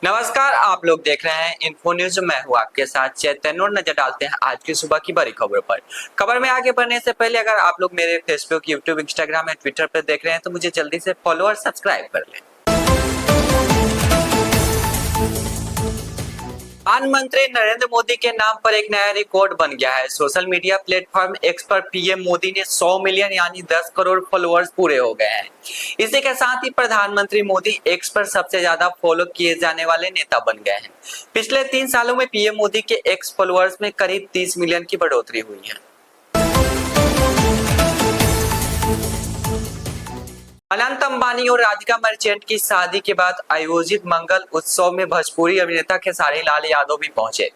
नमस्कार, आप लोग देख रहे हैं इन्फो न्यूज। मैं हूं आपके साथ चैतन्य और नजर डालते हैं आज की सुबह की बड़ी खबरों पर। खबर में आगे बढ़ने से पहले अगर आप लोग मेरे फेसबुक, यूट्यूब, इंस्टाग्राम या ट्विटर पर देख रहे हैं तो मुझे जल्दी से फॉलो और सब्सक्राइब कर लें। प्रधानमंत्री नरेंद्र मोदी के नाम पर एक नया रिकॉर्ड बन गया है। सोशल मीडिया प्लेटफॉर्म एक्स पर पीएम मोदी ने 100 मिलियन यानी 10 करोड़ फॉलोअर्स पूरे हो गए हैं। इसी के साथ ही प्रधानमंत्री मोदी एक्स पर सबसे ज्यादा फॉलो किए जाने वाले नेता बन गए हैं। पिछले 3 सालों में पीएम मोदी के एक्स फॉलोअर्स में करीब 30 मिलियन की बढ़ोतरी हुई है। अनंत अंबानी और राधिका मर्चेंट की शादी के बाद आयोजित मंगल उत्सव में भोजपुरी अभिनेता खेसारी लाल यादव भी पहुंचे।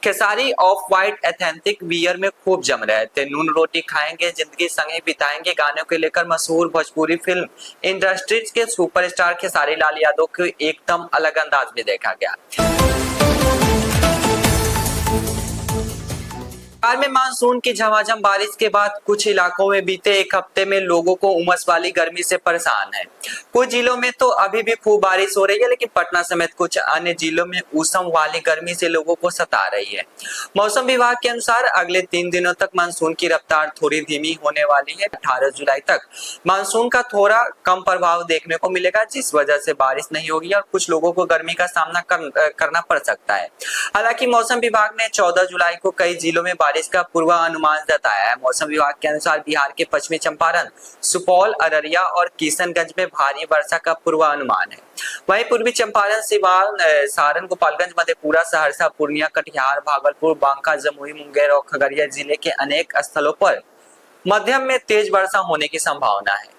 Khesari of white authentic wear में खूब जम रहे थे। नून रोटी खाएंगे, जिंदगी संगे बिताएंगे गानों को लेकर मशहूर भोजपुरी फिल्म इंडस्ट्रीज के सुपरस्टार खेसारी लाल यादव को एकदम अलग अंदाज में देखा गया। बिहार में मानसून की झमाझम बारिश के बाद कुछ इलाकों में बीते एक हफ्ते में लोगों को उमस वाली गर्मी से परेशान है। कुछ जिलों में तो अभी भी खूब बारिश हो रही है, लेकिन पटना समेत कुछ अन्य जिलों में उष्ण वाली गर्मी से लोगों को सता रही है। मौसम विभाग के अनुसार अगले 3 दिनों तक मानसून की रफ्तार थोड़ी धीमी होने वाली है। 18 जुलाई तक मानसून का थोड़ा कम प्रभाव देखने को मिलेगा, जिस वजह से बारिश नहीं होगी और कुछ लोगों को गर्मी का सामना करना पड़ सकता है। हालांकि मौसम विभाग ने 14 जुलाई को कई जिलों में बारिश का पूर्वानुमान जताया है। मौसम विभाग के अनुसार बिहार के पश्चिमी चंपारण, सुपौल, अररिया और किशनगंज में भारी वर्षा का पूर्वानुमान है। वहीं पूर्वी चंपारण, सिवान, सारण, गोपालगंज, मधेपुरा, सहरसा, पूर्णिया, कटिहार, भागलपुर, बांका, जमुई, मुंगेर और खगड़िया जिले के अनेक स्थलों पर मध्यम में तेज वर्षा होने की संभावना है।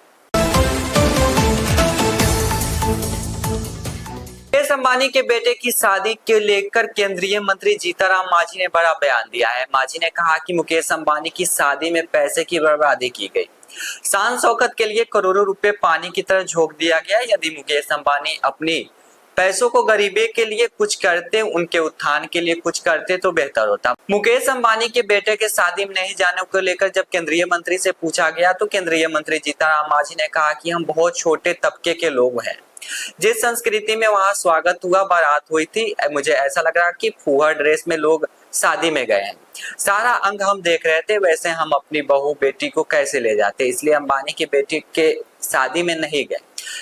मुकेश अंबानी के बेटे की शादी के लेकर केंद्रीय मंत्री जीतन मांझी ने बड़ा बयान दिया है। मांझी ने कहा कि मुकेश अंबानी की शादी में पैसे की बर्बादी की गई। शान शौकत के लिए करोड़ों रुपए पानी की तरह झोंक दिया गया। यदि मुकेश अंबानी अपनी पैसों को गरीबी के लिए कुछ करते, उनके उत्थान के लिए कुछ करते तो बेहतर होता। मुकेश अंबानी के बेटे के शादी में नहीं जाने को लेकर जब केंद्रीय मंत्री से पूछा गया तो केंद्रीय मंत्री जीतन मांझी ने कहा कि हम बहुत छोटे तबके के लोग हैं। जिस संस्कृति में वहां स्वागत हुआ, बारात हुई थी, मुझे ऐसा लग रहा कि फूहड़ ड्रेस में लोग शादी में गए हैं। सारा अंग हम देख रहे थे, वैसे हम अपनी बहू बेटी को कैसे ले जाते, इसलिए अंबानी की बेटी के शादी में नहीं गए,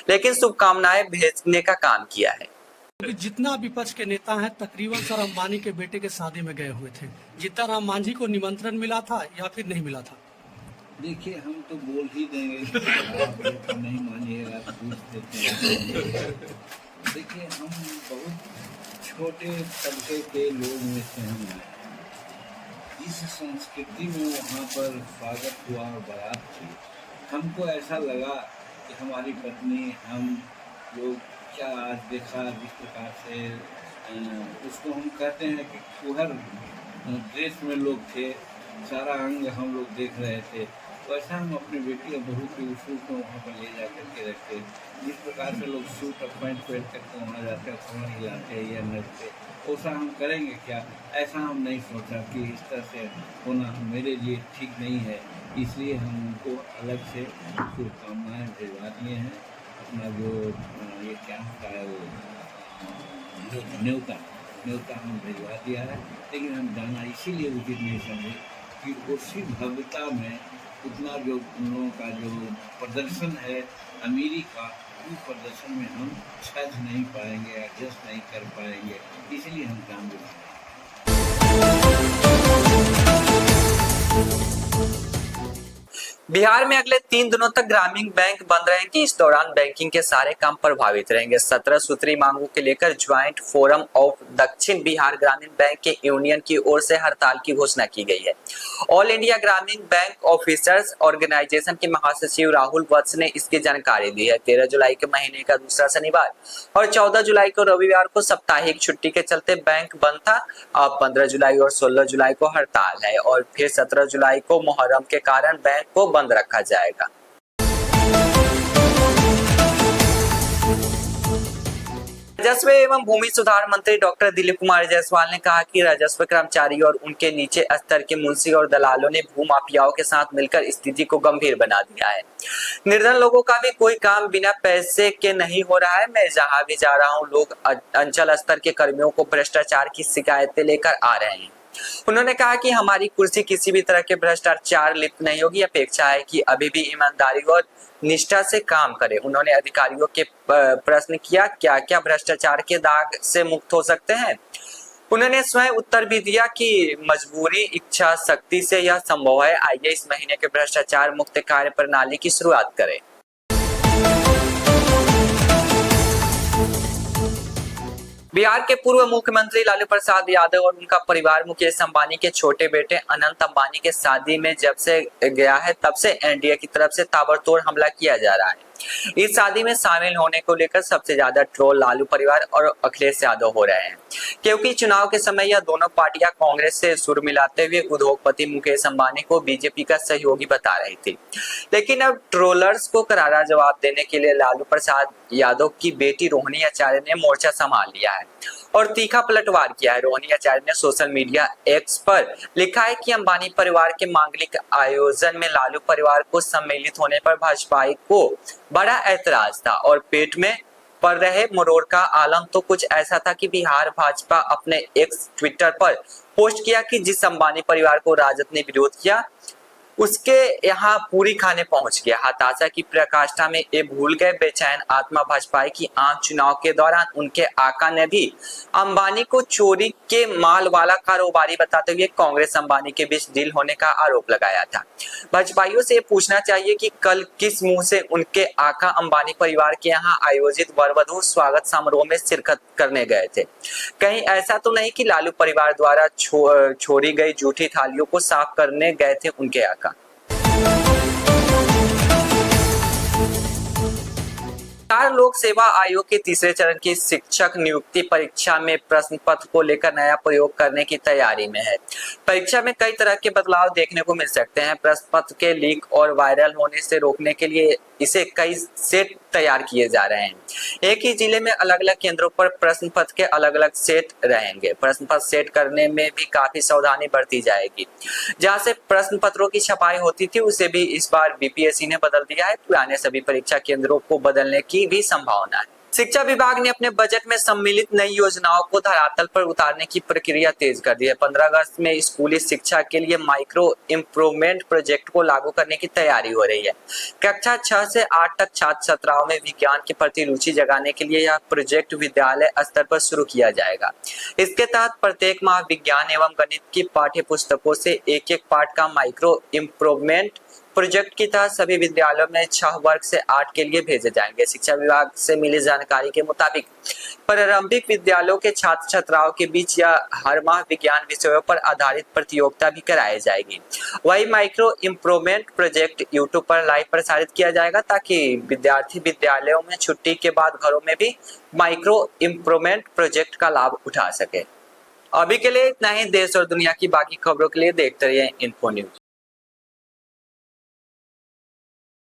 लेकिन शुभकामनाएं भेजने का काम किया है। जितना विपक्ष के नेता हैं तकरीबन सर अंबानी के बेटे के शादी में गए हुए थे। जीतन राम मांझी को निमंत्रण मिला था या फिर नहीं मिला था? देखिए, हम तो बोल ही देंगे, आप नहीं मानिएगा तो पूछ देते हैं। देखिए, हम बहुत छोटे तबके के लोग में से हम हैं। इस संस्कृति में वहाँ पर स्वागत हुआ और बारात थी। हमको ऐसा लगा कि हमारी पत्नी, हम लोग क्या आज देखा जिस प्रकार से उसको हम कहते हैं कि फुहर ड्रेस में लोग थे, सारा अंग हम लोग देख रहे थे, वैसा हम अपनी बेटी और बहू के सूट को वहाँ पर ले जा करके रखते। जिस प्रकार से लोग सूट और पैंट पहन करके वहाँ जाते हैं, कमर हिलाते हैं या नचते, वैसा हम करेंगे क्या? ऐसा हम नहीं सोचा कि इस तरह से होना मेरे लिए ठीक नहीं है, इसलिए हम उनको अलग से शुभकामनाएँ भिजवा दिए हैं। अपना जो ये क्या होता है वो न्योता हम भिजवा दिया है, लेकिन हम जाना इसीलिए उचित नहीं समझे कि उसी भव्यता में उतना जो उन लोगों का जो प्रदर्शन है अमीरी का, उस प्रदर्शन में हम सज नहीं पाएंगे, एडजस्ट नहीं कर पाएंगे, इसलिए हम काम करते हैं। बिहार में अगले 3 दिनों तक ग्रामीण बैंक बंद रहेंगे। इस दौरान बैंकिंग के सारे काम प्रभावित रहेंगे। 17 सूत्री मांगों के लेकर ज्वाइंट फोरम ऑफ दक्षिण बिहार ग्रामीण बैंक के यूनियन की ओर से हड़ताल की घोषणा की गई है। ऑल इंडिया ग्रामीण बैंक ऑफिसर्स ऑर्गेनाइजेशन के महासचिव राहुल वत्स ने इसकी जानकारी दी है। 13 जुलाई के महीने का दूसरा शनिवार और 14 जुलाई को रविवार को साप्ताहिक छुट्टी के चलते बैंक बंद था। अब 15 जुलाई और 16 जुलाई को हड़ताल है और फिर 17 जुलाई को मुहर्रम के कारण बैंक को बंद रखा जाएगा। राजस्व एवं भूमि सुधार मंत्री डॉक्टर दिलीप कुमार जायसवाल ने कहा कि राजस्व कर्मचारी और उनके नीचे स्तर के मुंशी और दलालों ने भूमाफियाओं के साथ मिलकर स्थिति को गंभीर बना दिया है। निर्धन लोगों का भी कोई काम बिना पैसे के नहीं हो रहा है। मैं जहां भी जा रहा हूं, लोग अंचल स्तर के कर्मियों को भ्रष्टाचार की शिकायतें लेकर आ रहे हैं। उन्होंने कहा कि हमारी कुर्सी किसी भी तरह के भ्रष्टाचार लिप्त नहीं होगी। अपेक्षा है कि अभी भी ईमानदारी और निष्ठा से काम करें। उन्होंने अधिकारियों के प्रश्न किया, क्या क्या भ्रष्टाचार के दाग से मुक्त हो सकते हैं। उन्होंने स्वयं उत्तर भी दिया कि मजबूरी, इच्छा शक्ति से यह संभव है। आइए इस महीने के भ्रष्टाचार मुक्त कार्य प्रणाली की शुरुआत करें। बिहार के पूर्व मुख्यमंत्री लालू प्रसाद यादव और उनका परिवार मुकेश अंबानी के छोटे बेटे अनंत अंबानी के शादी में जब से गया है, तब से एनडीए की तरफ से ताबड़तोड़ हमला किया जा रहा है। इस शादी में शामिल होने को लेकर सबसे ज्यादा ट्रोल लालू परिवार और अखिलेश यादव हो रहे हैं, क्योंकि चुनाव के समय यह दोनों पार्टियां कांग्रेस से सुर मिलाते हुए उद्योगपति मुकेश अंबानी को बीजेपी का सहयोगी बता रही थी। लेकिन अब ट्रोलर्स को करारा जवाब देने के लिए लालू प्रसाद यादव की बेटी रोहिणी आचार्य ने मोर्चा संभाल लिया है और तीखा पलटवार किया है। रोहिणी आचार्य ने सोशल मीडिया एक्स पर लिखा है कि अंबानी परिवार के मांगलिक आयोजन में लालू परिवार को सम्मिलित होने पर भाजपा को बड़ा ऐतराज था और पेट में पड़ रहे मरोड़ का आलम तो कुछ ऐसा था कि बिहार भाजपा अपने एक्स ट्विटर पर पोस्ट किया कि जिस अंबानी परिवार को राजद ने विरोध किया उसके यहाँ पूरी खाने पहुंच गया। हताशा की प्रकाष्ठा में ये भूल गए बेचैन आत्मा भाजपा की आम चुनाव के दौरान उनके आका ने भी अंबानी को चोरी के माल वाला कारोबारी बताते हुए कांग्रेस अंबानी के बीच डील होने का आरोप लगाया था। भाजपाइयों से ये पूछना चाहिए कि कल किस मुंह से उनके आका अंबानी परिवार के यहाँ आयोजित वर-वधू स्वागत समारोह में शिरकत करने गए थे। कहीं ऐसा तो नहीं कि लालू परिवार द्वारा छोड़ी गई झूठी थालियों को साफ करने गए थे उनके आका। बिहार लोक सेवा आयोग के तीसरे चरण की शिक्षक नियुक्ति परीक्षा में प्रश्न पत्र को लेकर नया प्रयोग करने की तैयारी में है। परीक्षा में कई तरह के बदलाव देखने को मिल सकते हैं। प्रश्न पत्र के लीक और वायरल होने से रोकने के लिए इसे कई सेट तैयार किए जा रहे हैं। एक ही जिले में अलग अलग केंद्रों पर प्रश्न पत्र के अलग अलग सेट रहेंगे। प्रश्न पत्र सेट करने में भी काफी सावधानी बरती जाएगी। जहां से प्रश्न पत्रों की छपाई होती थी उसे भी इस बार बीपीएससी ने बदल दिया है। पुराने सभी परीक्षा केंद्रों को बदलने की भी संभावना है। शिक्षा विभाग ने अपने बजट में सम्मिलित नई योजनाओं को धरातल पर उतारने की प्रक्रिया तेज कर दी है। 15 अगस्त में स्कूली शिक्षा के लिए माइक्रो इम्प्रूवमेंट प्रोजेक्ट को लागू करने की तैयारी हो रही है। कक्षा 6 से 8 तक छात्र छात्राओं में विज्ञान के प्रति रुचि जगाने के लिए यह प्रोजेक्ट विद्यालय स्तर पर शुरू किया जाएगा। इसके तहत प्रत्येक माह विज्ञान एवं गणित की पाठ्य पुस्तकों से एक एक पाठ का माइक्रो इम्प्रूवमेंट प्रोजेक्ट की तहत सभी विद्यालयों में 6 वर्ग से 8 के लिए भेजे जाएंगे। शिक्षा विभाग से मिली जानकारी के मुताबिक प्रारंभिक विद्यालयों के छात्र छात्राओं के बीच यह हर माह विज्ञान विषयों पर आधारित प्रतियोगिता भी कराई जाएगी। वही माइक्रो इम्प्रूवमेंट प्रोजेक्ट यूट्यूब पर लाइव प्रसारित किया जाएगा ताकि विद्यार्थी विद्यालयों में छुट्टी के बाद घरों में भी माइक्रो इम्प्रूवमेंट प्रोजेक्ट का लाभ उठा सके। अभी के लिए इतना ही। देश और दुनिया की बाकी खबरों के लिए देखते रहिए इन्फो न्यूज।